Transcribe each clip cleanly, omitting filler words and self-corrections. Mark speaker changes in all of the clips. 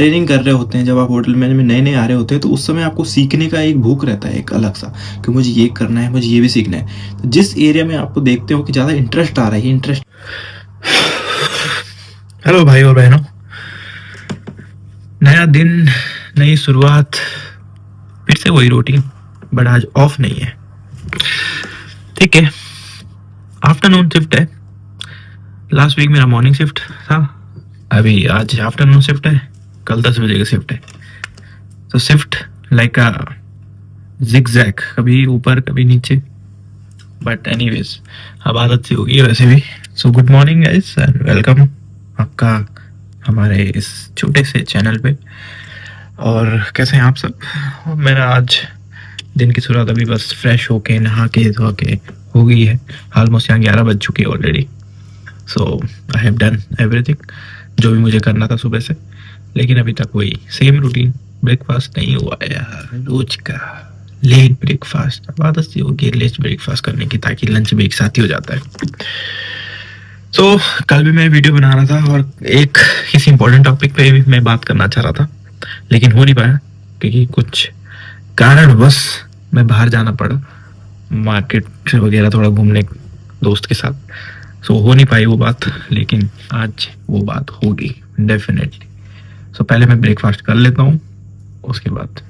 Speaker 1: Training कर रहे होते हैं, जब आप होटल मैनेजमेंट नए-नए आ रहे होते हैं, तो उस समय आपको सीखने का एक भूख रहता है एक अलग-सा कि मुझे ये करना है, मुझे ये भी सीखना है। तो जिस एरिया में आपको देखते हो कि ज़्यादा इंटरेस्ट आ रहा है, ये इंटरेस्ट हेलो भाई और बहनों, नया दिन, नई शुरुआत, फिर से वही रूटीन, बट आज ऑफ नहीं है। ठीक है, आफ्टरनून शिफ्ट है। लास्ट वीक मेरा मॉर्निंग शिफ्ट था, अभी आज आफ्टरनून शिफ्ट है, कल 10 बजे का शिफ्ट है। तो शिफ्ट लाइक अ जिगजैग, कभी ऊपर कभी नीचे, बट एनीवेज अब आदत सी होगी वैसे भी। So good morning guys and welcome आपका हमारे इस छोटे से चैनल पे। और कैसे हैं आप सब? मेरा आज दिन की शुरुआत अभी बस फ्रेश होके नहा के धो के हो गई है। ऑलमोस्ट यहाँ 11 बज चुके हैं already. So I have done everything जो भी मुझे करना था सुबह से, लेकिन अभी तक वही सेम रूटीन, ब्रेकफास्ट नहीं हुआ है यार, रोज का लेट ब्रेकफास्ट। अब आदत सी होगी लेट ब्रेकफास्ट करने की, ताकि लंच भी एक साथ ही हो जाता है। सो कल भी मैं वीडियो बना रहा था और एक किसी इंपॉर्टेंट टॉपिक पे भी मैं बात करना चाह रहा था, लेकिन हो नहीं पाया क्योंकि कुछ कारणवश मैं बाहर जाना पड़ा, मार्केट वगैरह थोड़ा घूमने दोस्त के साथ। सो हो नहीं पाई वो बात, लेकिन आज वो बात होगी डेफिनेटली। सो पहले मैं ब्रेकफास्ट कर लेता हूँ, उसके बाद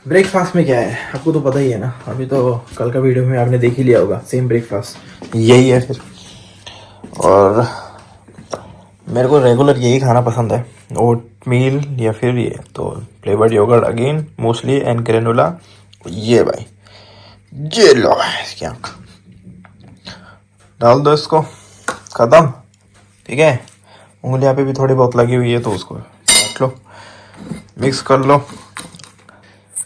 Speaker 1: ब्रेकफास्ट में क्या है आपको तो पता ही है ना। अभी तो कल का वीडियो में आपने देख ही लिया होगा, सेम ब्रेकफास्ट यही है फिर। और मेरे को रेगुलर यही खाना पसंद है, ओट मील या फिर ये तो flavoured yogurt again mostly and granola. ये भाई ये लो इसकी आँख, डाल दो इसको, खत्म। ठीक है, उंगलियां पे भी थोड़ी बहुत लगी हुई है तो उसको काट लो, मिक्स कर लो।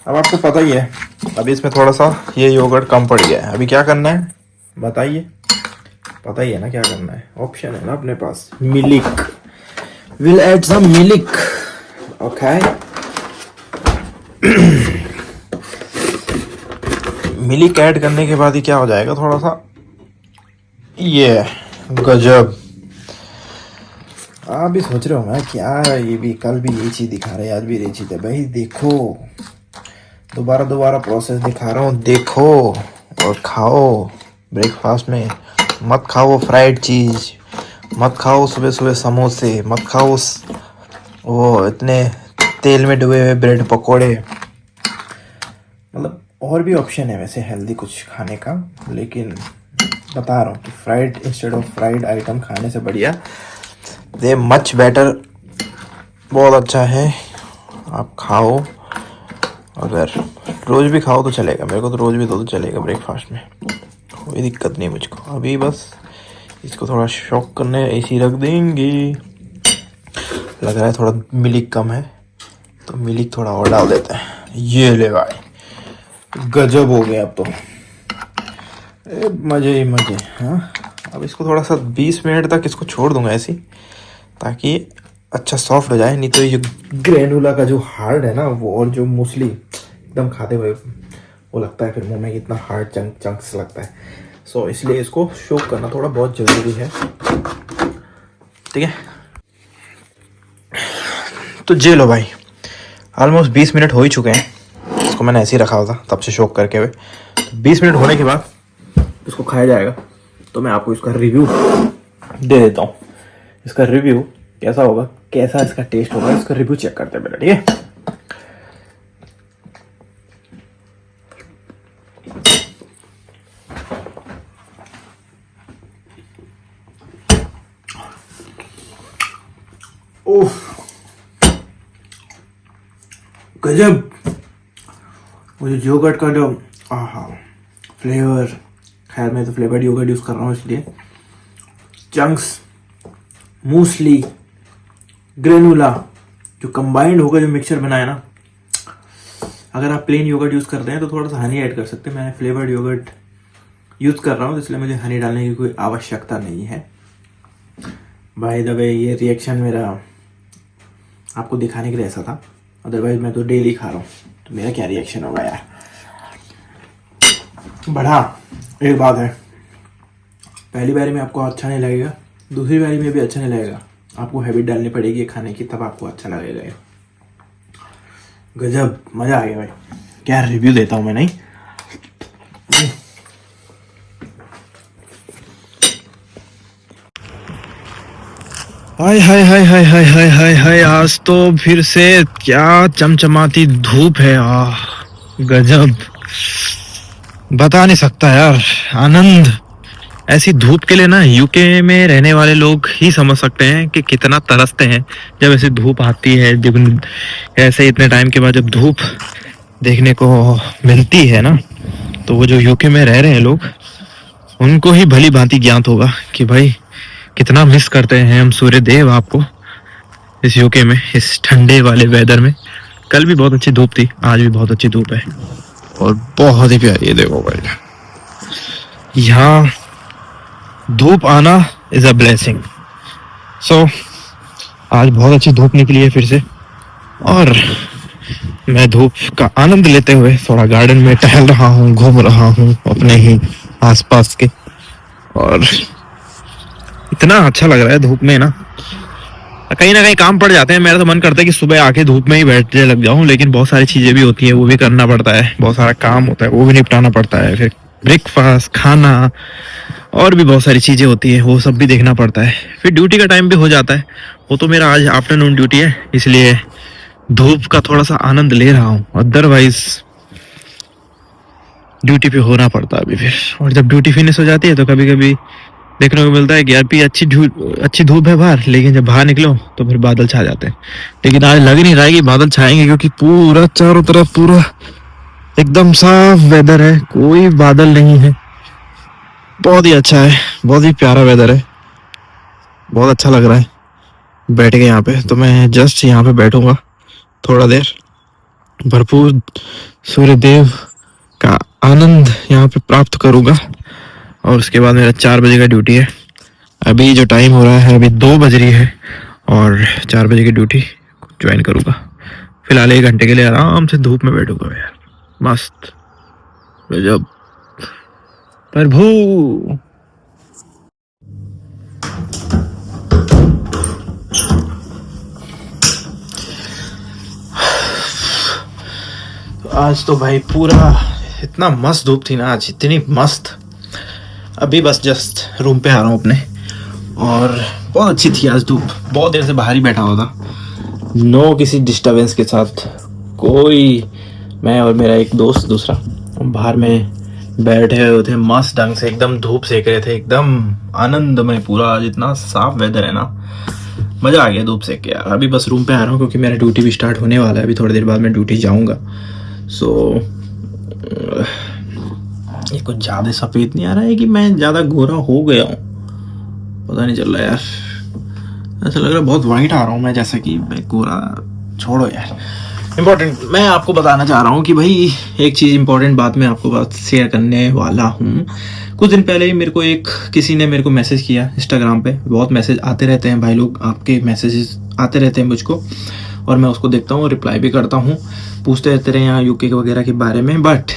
Speaker 1: अब आपको पता ही है अभी इसमें थोड़ा सा ये योगर्ट कम पड़ गया है, अभी क्या करना है बताइए? पता ही है ना क्या करना है, ऑप्शन है ना अपने पास, milk. Will add some milk, okay. Milk add करने के बाद ही क्या हो जाएगा, थोड़ा सा ये गजब। आप भी सोच रहे हो ना क्या ये भी कल भी यही चीज दिखा रहे हैं, आज भी यही चीज है। भाई देखो, दोबारा प्रोसेस दिखा रहा हूँ, देखो और खाओ। ब्रेकफास्ट में मत खाओ फ्राइड चीज, मत खाओ सुबह सुबह समोसे, मत खाओ वो इतने तेल में डुबे हुए ब्रेड पकोड़े। मतलब और भी ऑप्शन है वैसे हेल्दी कुछ खाने का, लेकिन बता रहा हूँ कि fried instead of fried item खाने से बढ़िया दे मच बेटर, बहुत अच्छा है। आप खाओ, अगर रोज़ भी खाओ तो चलेगा, मेरे को तो रोज़ भी दो तो चलेगा ब्रेकफास्ट में, कोई दिक्कत नहीं मुझको। अभी बस इसको थोड़ा शॉक करने ऐसे रख देंगे। लग रहा है थोड़ा मिल्क कम है तो मिल्क थोड़ा और डाल देते हैं। ये ले भाई गजब हो गया अब तो, मज़े ही मज़े। हाँ, अब इसको थोड़ा सा 20 मिनट तक इसको छोड़ दूंगा ऐसे, ताकि अच्छा सॉफ्ट हो जाए। नहीं तो ये ग्रेनुला का जो हार्ड है ना वो, और जो मूसली एकदम खाते हुए वो लगता है फिर मुंह में कितना हार्ड चंक्स लगता है। सो इसलिए इसको शोक करना थोड़ा बहुत ज़रूरी है। ठीक है, तो जे लो भाई, ऑलमोस्ट 20 मिनट हो ही चुके हैं। इसको मैंने ऐसे ही रखा था तब से शोक करके हुए। तो 20 मिनट होने के बाद इसको खाया जाएगा, तो मैं आपको इसका रिव्यू दे देता हूँ। इसका रिव्यू कैसा होगा, कैसा इसका टेस्ट होगा, इसका रिव्यू चेक करते हैं पहले। ठीक है, ओह गजब। मुझे योगर्ट का जो फ्लेवर, खैर मैं तो फ्लेवर्ड योगर्ट यूज़ कर रहा हूँ इसलिए, चंक्स, मूसली, ग्रेनुला जो कंबाइंड होकर जो मिक्सचर बनाया ना। अगर आप प्लेन योगर्ट यूज़ करते हैं तो थोड़ा सा हनी ऐड कर सकते हैं। मैं फ्लेवर्ड योगर्ट यूज़ कर रहा हूँ, इसलिए मुझे हनी डालने की कोई आवश्यकता नहीं है। बाय द वे ये रिएक्शन मेरा आपको दिखाने के लिए ऐसा था, अदरवाइज मैं तो डेली खा रहा हूँ, तो मेरा क्या रिएक्शन होगा यार। बढ़ा एक बात है, पहली बारी में आपको अच्छा नहीं लगेगा, दूसरी बारी में भी अच्छा नहीं लगेगा, आपको हैबिट डालनी पड़ेगी खाने की, तब आपको अच्छा लगेगा ये। गजब, मज़ा आ गया भाई। क्या रिव्यू देता हूँ मैं, नहीं? हाय हाय हाय हाय हाय हाय हाय हाय, आज तो फिर से क्या चमचमाती धूप है। गजब, बता नहीं सकता यार। आनंद, ऐसी धूप के लिए ना यूके में रहने वाले लोग ही समझ सकते हैं कि कितना तरसते हैं जब ऐसी धूप आती है। जब ऐसे इतने टाइम के बाद जब धूप देखने को मिलती है ना, तो वो जो यूके में रह रहे हैं लोग, उनको ही भली भांति ज्ञात होगा कि भाई कितना मिस करते हैं हम सूर्य देव आपको इस यूके में, इस ठंडे वाले वेदर में। कल भी बहुत अच्छी धूप थी, आज भी बहुत अच्छी धूप है और बहुत ही प्यारी है। देखो भाई, यहाँ धूप आना इज अ ब्लेसिंग। सो आज बहुत अच्छी धूप निकली है फिर से, और मैं धूप का आनंद लेते हुए थोड़ा गार्डन में टहल रहा हूँ, घूम रहा हूँ अपने ही आसपास के, और इतना अच्छा लग रहा है धूप में ना। कहीं ना कहीं काम पड़ जाते हैं, मेरा तो मन करता है कि सुबह आके धूप में ही बैठने लग जाऊं, लेकिन बहुत सारी चीजें भी होती है, वो भी करना पड़ता है, बहुत सारा काम होता है, वो भी निपटाना पड़ता है, फिर ब्रेकफास्ट, खाना, और भी बहुत सारी चीजें होती है, वो सब भी देखना पड़ता है। फिर ड्यूटी का टाइम भी हो जाता है। वो तो मेरा आज आफ्टरनून ड्यूटी है, इसलिए धूप का थोड़ा सा आनंद ले रहा हूँ, अदरवाइज ड्यूटी पे होना पड़ता है अभी फिर। और जब ड्यूटी फिनिश हो जाती है तो कभी कभी देखने को मिलता है कि यार भी अच्छी धूप है बाहर, लेकिन जब बाहर निकलो तो फिर बादल छा जाते हैं। लेकिन आज लग नहीं रहा है कि बादल छाएंगे, क्योंकि पूरा चारों तरफ पूरा एकदम साफ वेदर है, कोई बादल नहीं है। बहुत ही अच्छा है, बहुत ही प्यारा वेदर है, बहुत अच्छा लग रहा है। बैठ गए यहाँ पे, तो मैं जस्ट यहाँ पे बैठूंगा थोड़ा देर, भरपूर सूर्यदेव का आनंद यहाँ पे प्राप्त करूंगा, और उसके बाद मेरा 4 बजे का ड्यूटी है। अभी जो टाइम हो रहा है, अभी 2 बज रही है, और 4 बजे की ड्यूटी ज्वाइन करूंगा। फिलहाल 1 घंटे के लिए आराम से धूप में बैठूंगा यार, मस्त, गजब, प्रभु। आज तो भाई पूरा इतना मस्त धूप थी ना, आज इतनी मस्त। अभी बस जस्ट रूम पे आ रहा हूँ अपने, और बहुत अच्छी थी आज धूप। बहुत देर से बाहर ही बैठा हुआ था, नो किसी डिस्टरबेंस के साथ, कोई, मैं और मेरा एक दोस्त दूसरा बाहर में बैठे हुए थे, मस्त ढंग से एकदम धूप सेक रहे थे, एकदम आनंदमय पूरा। आज इतना साफ वेदर है ना, मज़ा आ गया धूप सेक के यार। अभी बस रूम पे आ रहा हूँ क्योंकि मेरा ड्यूटी भी स्टार्ट होने वाला है, अभी थोड़ी देर बाद मैं ड्यूटी जाऊँगा। सो ये कुछ ज़्यादा सफ़ेद नहीं आ रहा है कि मैं ज़्यादा गोरा हो गया हूँ, पता नहीं चल रहा यार। ऐसा लग रहा है बहुत वाइट आ रहा हूँ मैं, जैसे कि मैं गोरा, छोड़ो यार। इम्पोर्टेंट मैं आपको बताना चाह रहा हूँ कि भाई एक चीज़, इम्पोर्टेंट बात मैं आपको बात शेयर करने वाला हूँ। कुछ दिन पहले ही मेरे को किसी ने मेरे को मैसेज किया इंस्टाग्राम पे। बहुत मैसेज आते रहते हैं भाई लोग, आपके मैसेजेस आते रहते हैं मुझको, और मैं उसको देखता हूँ, रिप्लाई भी करता हूँ, पूछते रहते रहे यहाँ यूके वगैरह के बारे में। बट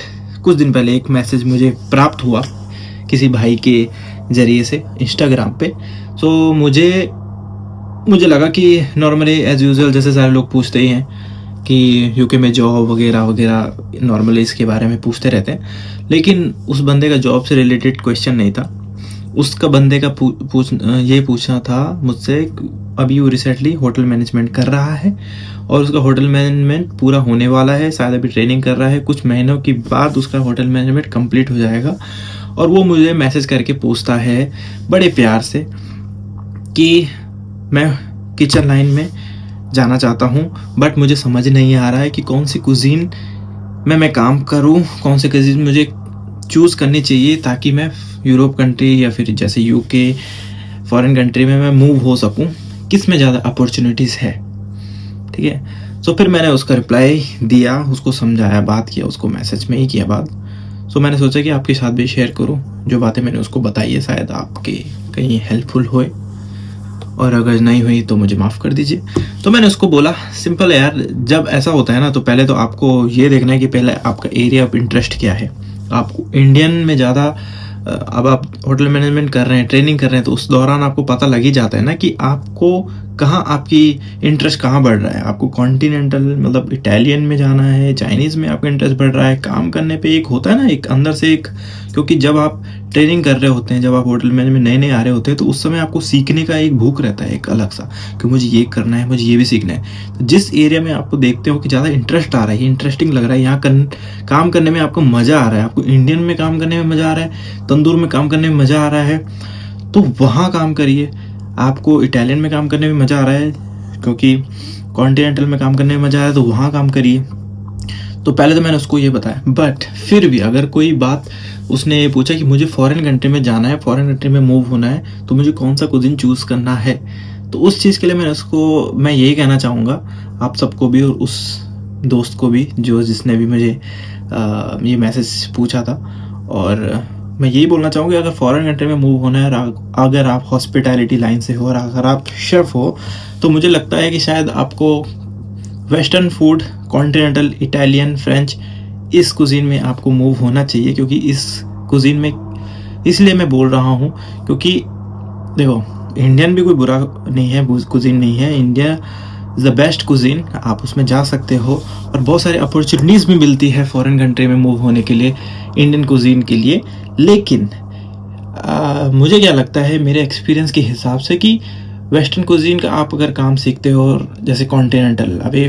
Speaker 1: कुछ दिन पहले एक मैसेज मुझे प्राप्त हुआ किसी भाई के ज़रिए से इंस्टाग्राम पे। सो मुझे लगा कि नॉर्मली एज़ यूजुअल जैसे सारे लोग पूछते ही हैं कि यूके में जॉब वगैरह वगैरह, नॉर्मली इसके बारे में पूछते रहते हैं। लेकिन उस बंदे का जॉब से रिलेटेड क्वेश्चन नहीं था, उसका बंदे का ये पूछना था मुझसे, अभी वो रिसेंटली होटल मैनेजमेंट कर रहा है और उसका होटल मैनेजमेंट पूरा होने वाला है, शायद अभी ट्रेनिंग कर रहा है, कुछ महीनों के बाद उसका होटल मैनेजमेंट कंप्लीट हो जाएगा। और वो मुझे मैसेज करके पूछता है बड़े प्यार से कि मैं किचन लाइन में जाना चाहता हूँ, बट मुझे समझ नहीं आ रहा है कि कौन सी कुजीन में मैं काम करूँ, कौन सी कुजीन मुझे चूज़ करनी चाहिए ताकि मैं यूरोप कंट्री या फिर जैसे यूके फॉरेन कंट्री में मैं मूव हो सकूं, किस में ज़्यादा अपॉर्चुनिटीज़ है। ठीक है, सो फिर मैंने उसका रिप्लाई दिया, उसको समझाया, बात किया, उसको मैसेज में ही किया बात। सो मैंने सोचा कि आपके साथ भी शेयर करूं जो बातें मैंने उसको बताई है, शायद आपके कहीं हेल्पफुल होए, और अगर नहीं हुई तो मुझे माफ़ कर दीजिए। तो मैंने उसको बोला सिंपल है यार, जब ऐसा होता है ना तो पहले तो आपको ये देखना है कि पहले आपका एरिया ऑफ इंटरेस्ट क्या है, आपको इंडियन में ज़्यादा अब आप होटल मैनेजमेंट कर रहे हैं, ट्रेनिंग कर रहे हैं, तो उस दौरान आपको पता लग ही जाता है ना कि आपको कहाँ आपकी इंटरेस्ट कहाँ बढ़ रहा है। आपको कॉन्टिनेंटल मतलब इटालियन में जाना है, चाइनीज़ में आपका इंटरेस्ट बढ़ रहा है, काम करने पे एक होता है ना एक अंदर से एक, क्योंकि जब आप ट्रेनिंग कर रहे होते हैं, जब आप होटल मैनेजमेंट नए नए आ रहे होते हैं, तो उस समय आपको सीखने का एक भूख रहता है एक अलग सा, कि मुझे ये करना है, मुझे ये भी सीखना है। तो जिस एरिया में आपको देखते हो कि ज़्यादा इंटरेस्ट आ रहा है, इंटरेस्टिंग लग रहा है, यहाँ काम करने में आपको मज़ा आ रहा है, आपको इंडियन में काम करने में मज़ा आ रहा है, तंदूर में काम करने में मज़ा आ रहा है, तो वहाँ काम करिए। आपको इटालियन में काम करने में मज़ा आ रहा है, क्योंकि कॉन्टिनेंटल में काम करने में मज़ा आ रहा है, तो वहाँ काम करिए। तो पहले तो मैंने उसको ये बताया, बट फिर भी अगर कोई बात उसने ये पूछा कि मुझे फॉरेन कंट्री में जाना है, फॉरेन कंट्री में मूव होना है, तो मुझे कौन सा कुजिन चूज़ करना है, तो उस चीज़ के लिए मैं यही कहना चाहूँगा आप सबको भी, और उस दोस्त को भी जिसने भी मुझे ये मैसेज पूछा था। और मैं यही बोलना चाहूँगा, अगर फॉरेन कंट्री में मूव होना है, अगर आप हॉस्पिटैलिटी लाइन से हो और अगर आप शेफ़ हो, तो मुझे लगता है कि शायद आपको western food, continental, Italian, French, इस कुजीन में आपको मूव होना चाहिए। क्योंकि इस कुजीन में इसलिए मैं बोल रहा हूँ क्योंकि देखो, इंडियन भी कोई बुरा नहीं है, कुजीन नहीं है। India is the best cuisine, आप उसमें जा सकते हो और बहुत सारी अपॉर्चुनिटीज़ भी मिलती है फॉरेन कंट्री में मूव होने के लिए, इंडियन कुजीन के लिए। लेकिन मुझे क्या लगता है मेरे एक्सपीरियंस के हिसाब से कि वेस्टर्न कुजीन का आप अगर काम सीखते हो, और जैसे कॉन्टिनेंटल, अभी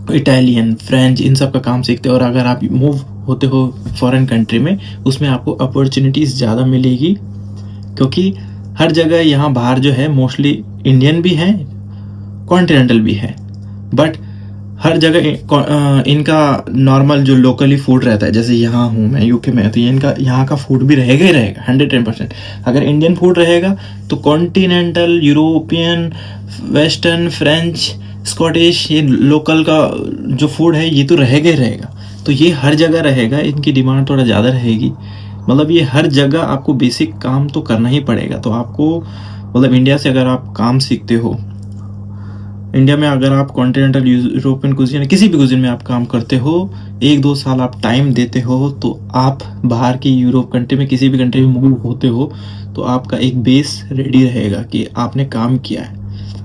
Speaker 1: इटालियन, फ्रेंच, इन सब का काम सीखते हो, और अगर आप मूव होते हो फॉरेन कंट्री में, उसमें आपको अपॉर्चुनिटीज़ ज़्यादा मिलेगी। क्योंकि हर जगह यहाँ बाहर जो है मोस्टली इंडियन भी हैं, कॉन्टिनेंटल भी है, बट हर जगह इनका नॉर्मल जो लोकली फूड रहता है, जैसे यहाँ हूँ मैं यूके में, तो इनका यहाँ का फूड भी रहेगा ही रहेगा 110%। अगर इंडियन फूड रहेगा तो continental, European, western, French, Scottish, ये लोकल का जो फूड है ये तो रहेगा ही रहेगा। तो ये हर जगह रहेगा, इनकी डिमांड थोड़ा ज़्यादा रहेगी। मतलब ये हर जगह आपको बेसिक काम तो करना ही पड़ेगा। तो आपको मतलब इंडिया से अगर आप काम सीखते हो, इंडिया में अगर आप कॉन्टिनेंटल, यूरोपियन कुजीन, किसी भी कुजीन में आप काम करते हो, 1-2 साल आप टाइम देते हो, तो आप बाहर की यूरोप कंट्री में, किसी भी कंट्री में मूव होते हो, तो आपका एक बेस रेडी रहेगा कि आपने काम किया है,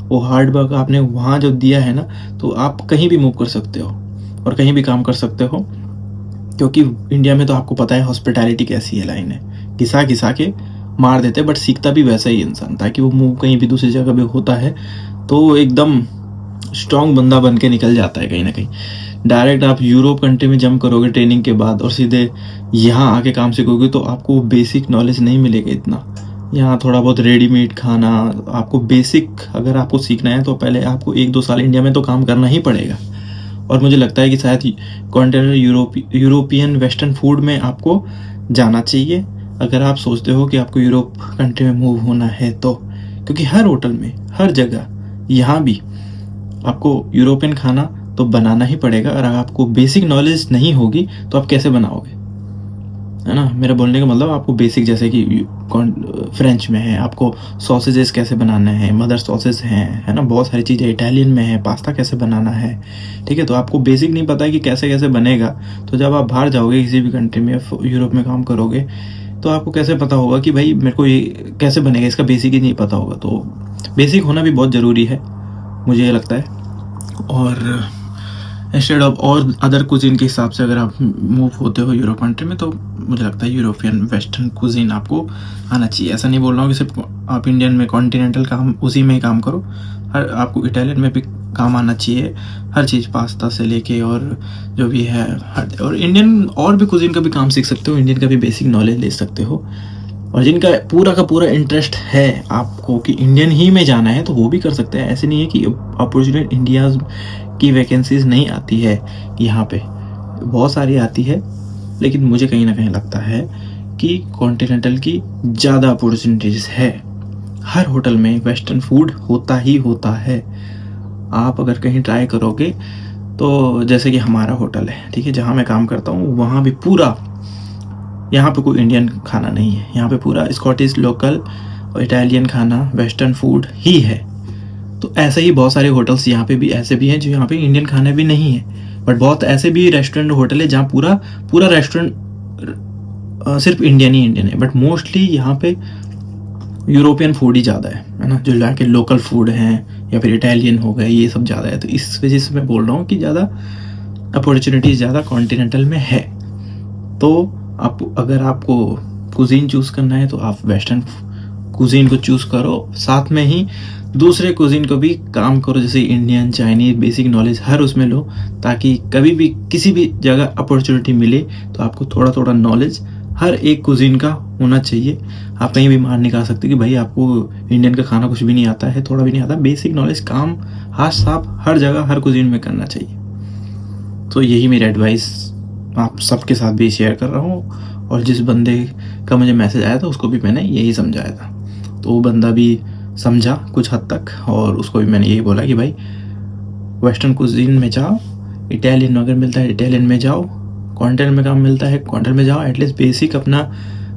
Speaker 1: वो हार्ड वर्क आपने वहाँ जो दिया है ना, तो आप कहीं भी मूव कर सकते हो और कहीं भी काम कर सकते हो। क्योंकि इंडिया में तो आपको पता है हॉस्पिटैलिटी कैसी है, लाइन है, घिसा घिसा के मार देते, बट सीखता भी वैसा ही इंसान, ताकि वो मूव कहीं भी दूसरी जगह भी होता है तो एकदम स्ट्रॉन्ग बंदा बन के निकल जाता है कहीं ना कहीं। डायरेक्ट आप यूरोप कंट्री में जंप करोगे ट्रेनिंग के बाद और सीधे यहाँ आके काम सीखोगे, तो आपको बेसिक नॉलेज नहीं मिलेगा इतना। यहाँ थोड़ा बहुत रेडीमेड खाना, आपको बेसिक अगर आपको सीखना है तो पहले आपको 1-2 साल इंडिया में तो काम करना ही पड़ेगा। और मुझे लगता है कि शायद कॉन्टिनेंटल, यूरोपियन, वेस्टर्न फूड में आपको जाना चाहिए अगर आप सोचते हो कि आपको यूरोप कंट्री में मूव होना है तो। क्योंकि हर होटल में, हर जगह, यहाँ भी आपको यूरोपियन खाना तो बनाना ही पड़ेगा। और अगर आपको बेसिक नॉलेज नहीं होगी तो आप कैसे बनाओगे, है ना। मेरा बोलने का मतलब आपको बेसिक, जैसे कि फ्रेंच में है आपको सॉसेजेस कैसे बनाना है, मदर सॉसेज हैं, है ना, बहुत सारी चीज़ें। इटालियन में है पास्ता कैसे बनाना है, ठीक है। तो आपको बेसिक नहीं पता है कि कैसे कैसे बनेगा, तो जब आप बाहर जाओगे किसी भी कंट्री में, यूरोप में काम करोगे, तो आपको कैसे पता होगा कि भाई मेरे को ये कैसे बनेगा, इसका बेसिक ही नहीं पता होगा। तो बेसिक होना भी बहुत ज़रूरी है, मुझे ये लगता है। और इंस्टेड ऑफ और अदर कुजीन के हिसाब से अगर आप मूव होते हो यूरोप कंट्री में, तो मुझे लगता है यूरोपियन, वेस्टर्न कुजीन आपको आना चाहिए। ऐसा नहीं बोल रहा हूँ कि सिर्फ आप इंडियन में कॉन्टिनेंटल काम उसी में ही काम करो, हर आपको इटालियन में भी काम आना चाहिए, हर चीज़, पास्ता से लेके और जो भी है हर, और इंडियन और भी कुजीन का भी काम सीख सकते हो, इंडियन का भी बेसिक नॉलेज ले सकते हो। और जिनका पूरा का पूरा इंटरेस्ट है आपको कि इंडियन ही में जाना है, तो वो भी कर सकते हैं। ऐसे नहीं है कि अपॉर्चुनिटी इंडिया की वैकेंसीज नहीं आती है, यहाँ पे बहुत सारी आती है, लेकिन मुझे कहीं ना कहीं लगता है कि कॉन्टिनेंटल की ज़्यादा अपॉर्चुनिटीज़ है। हर होटल में वेस्टर्न फूड होता ही होता है। आप अगर कहीं ट्राई करोगे तो, जैसे कि हमारा होटल है, ठीक है, जहाँ मैं काम करता हूँ, वहाँ भी पूरा, यहाँ पे कोई इंडियन खाना नहीं है, यहाँ पे पूरा स्कॉटिश, लोकल और इटालियन खाना, वेस्टर्न फूड ही है। तो ऐसे ही बहुत सारे होटल्स यहाँ पे भी ऐसे भी हैं जो यहाँ पे इंडियन खाना भी नहीं है, बट बहुत ऐसे भी रेस्टोरेंट होटल है जहाँ पूरा रेस्टोरेंट सिर्फ इंडियन ही इंडियन है, बट मोस्टली यहाँ पे यूरोपियन फूड ही ज़्यादा है ना, जो यहाँ के लोकल फूड हैं या फिर इटालियन हो गए, ये सब ज़्यादा है। तो इस वजह से मैं बोल रहा हूँ कि ज़्यादा अपॉर्चुनिटीज़ ज़्यादा कॉन्टिनेंटल में है। तो आप अगर आपको कुजीन चूज़ करना है तो आप वेस्टर्न कुजीन को चूज़ करो, साथ में ही दूसरे कुजीन को भी काम करो, जैसे इंडियन, चाइनीज, बेसिक नॉलेज हर उसमें लो, ताकि कभी भी किसी भी जगह अपॉर्चुनिटी मिले तो आपको थोड़ा थोड़ा नॉलेज हर एक कुजीन का होना चाहिए। आप कहीं भी मान नहीं खा सकते कि भाई आपको इंडियन का खाना कुछ भी नहीं आता है, थोड़ा भी नहीं आता। बेसिक नॉलेज, काम हाथ साफ हर जगह हर कुजीन में करना चाहिए। तो यही मेरी एडवाइस आप सबके साथ भी शेयर कर रहा हूँ, और जिस बंदे का मुझे मैसेज आया था उसको भी मैंने यही समझाया था, तो वो बंदा भी समझा कुछ हद तक, और उसको भी मैंने यही बोला कि भाई वेस्टर्न कुजीन में जाओ, इटालियन अगर मिलता है इटालियन में जाओ, कॉन्टिनेंट में काम मिलता है कॉन्टिनेंट में जाओ। एटलीस्ट बेसिक अपना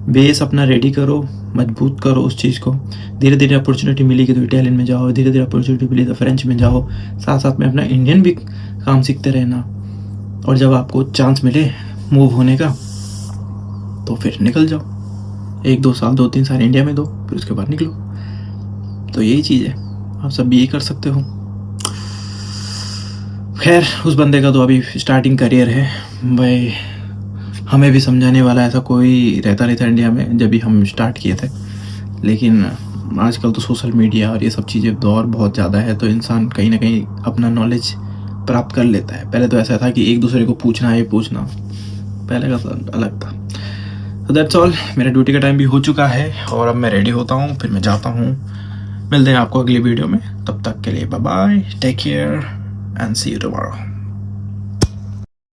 Speaker 1: बेस अपना रेडी करो, मजबूत करो उस चीज़ को। धीरे धीरे अपॉर्चुनिटी मिलेगी तो इटालियन में जाओ, धीरे धीरे अपॉर्चुनिटी मिली तो फ्रेंच में जाओ, साथ साथ में अपना इंडियन भी काम सीखते रहना। और जब आपको चांस मिले मूव होने का तो फिर निकल जाओ, 1-2 साल 2-3 साल इंडिया में दो, फिर उसके बाद निकलो। तो यही चीज़ है, आप सब भी यही कर सकते हो। खैर उस बंदे का तो अभी स्टार्टिंग करियर है भाई, हमें भी समझाने वाला ऐसा कोई रहता नहीं था इंडिया में जब भी हम स्टार्ट किए थे। लेकिन आजकल तो सोशल मीडिया और ये सब चीज़ें दौर बहुत ज़्यादा है, तो इंसान कहीं ना कहीं अपना नॉलेज प्राप्त कर लेता है। पहले तो ऐसा था कि एक दूसरे को पूछना, ये पूछना, पहले का तो अलग था। तो दैट्स ऑल, मेरा ड्यूटी का टाइम भी हो चुका है और अब मैं रेडी होता हूँ, फिर मैं जाता हूँ। मिलते हैं आपको अगली वीडियो में, तब तक के लिए bye bye, take care and see you tomorrow.